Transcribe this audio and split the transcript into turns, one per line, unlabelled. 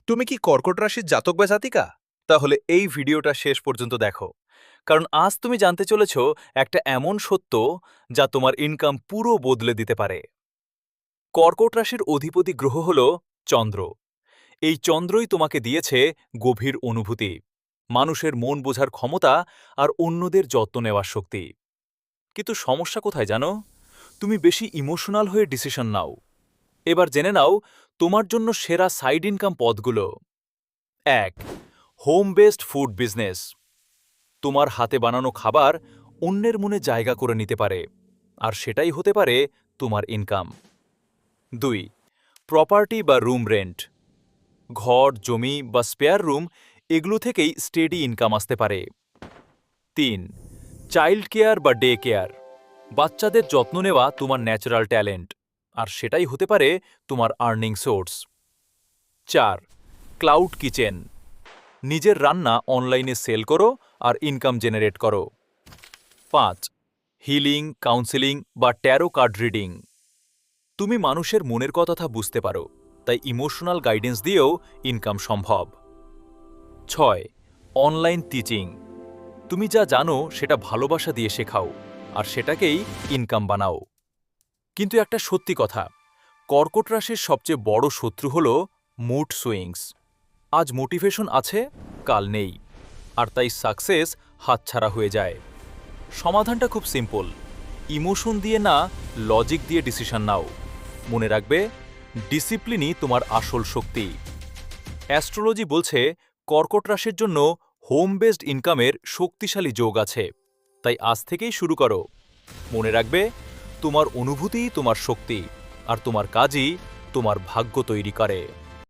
তুমি কি কর্কট রাশির জাতক বা জাতিকা? তাহলে এই ভিডিওটা শেষ পর্যন্ত দেখো, কারণ আজ তুমি জানতে চলেছ একটা এমন সত্য যা তোমার ইনকাম পুরো বদলে দিতে পারে। কর্কট রাশির অধিপতি গ্রহ হল চন্দ্র। এই চন্দ্রই তোমাকে দিয়েছে গভীর অনুভূতি, মানুষের মন বোঝার ক্ষমতা আর অন্যদের যত্ন নেওয়ার শক্তি। কিন্তু সমস্যা কোথায় জানো? তুমি বেশি ইমোশনাল হয়ে ডিসিশন নাও। এবার জেনে নাও তোমার জন্য সেরা সাইড ইনকাম পথগুলো। ১. Home based food business. তোমার হাতে বানানো খাবার অন্যের মনে জায়গা করে নিতে পারে, আর সেটাই হতে পারে তোমার ইনকাম। ২. প্রপার্টি বা রুম রেন্ট। ঘর, জমি বা স্পেয়ার রুম, এগুলো থেকেই স্টেডি ইনকাম আসতে পারে। ৩. চাইল্ড কেয়ার বা ডে কেয়ার। বাচ্চাদের যত্ন নেওয়া তোমার ন্যাচারাল ট্যালেন্ট, আর সেটাই হতে পারে তোমার আর্নিং সোর্স। ৪. Cloud kitchen. নিজের রান্না অনলাইনে সেল করো আর ইনকাম জেনারেট করো। ৫. হিলিং, কাউন্সেলিং বা ট্যারো কার্ড রিডিং। তুমি মানুষের মনের কথা বুঝতে পারো, তাই ইমোশনাল গাইডেন্স দিয়েও ইনকাম সম্ভব। ৬. Online teaching. তুমি যা জানো সেটা ভালোবাসা দিয়ে শেখাও, আর সেটাকেই ইনকাম বানাও। কিন্তু একটা সত্যি কথা, কর্কট রাশির সবচেয়ে বড় শত্রু হল মুড সুইংস। আজ মোটিভেশন আছে, কাল নেই, আর তাই সাকসেস হাতছাড়া হয়ে যায়। সমাধানটা খুব সিম্পল। ইমোশন দিয়ে না, লজিক দিয়ে ডিসিশন নাও। মনে রাখবে, ডিসিপ্লিনই তোমার আসল শক্তি। অ্যাস্ট্রোলজি বলছে কর্কট রাশির জন্য হোম বেসড ইনকামের শক্তিশালী যোগ আছে, তাই আজ থেকেই শুরু করো। মনে রাখবে, তোমার অনুভূতিই তোমার শক্তি, আর তোমার কাজই তোমার ভাগ্য তৈরি করে।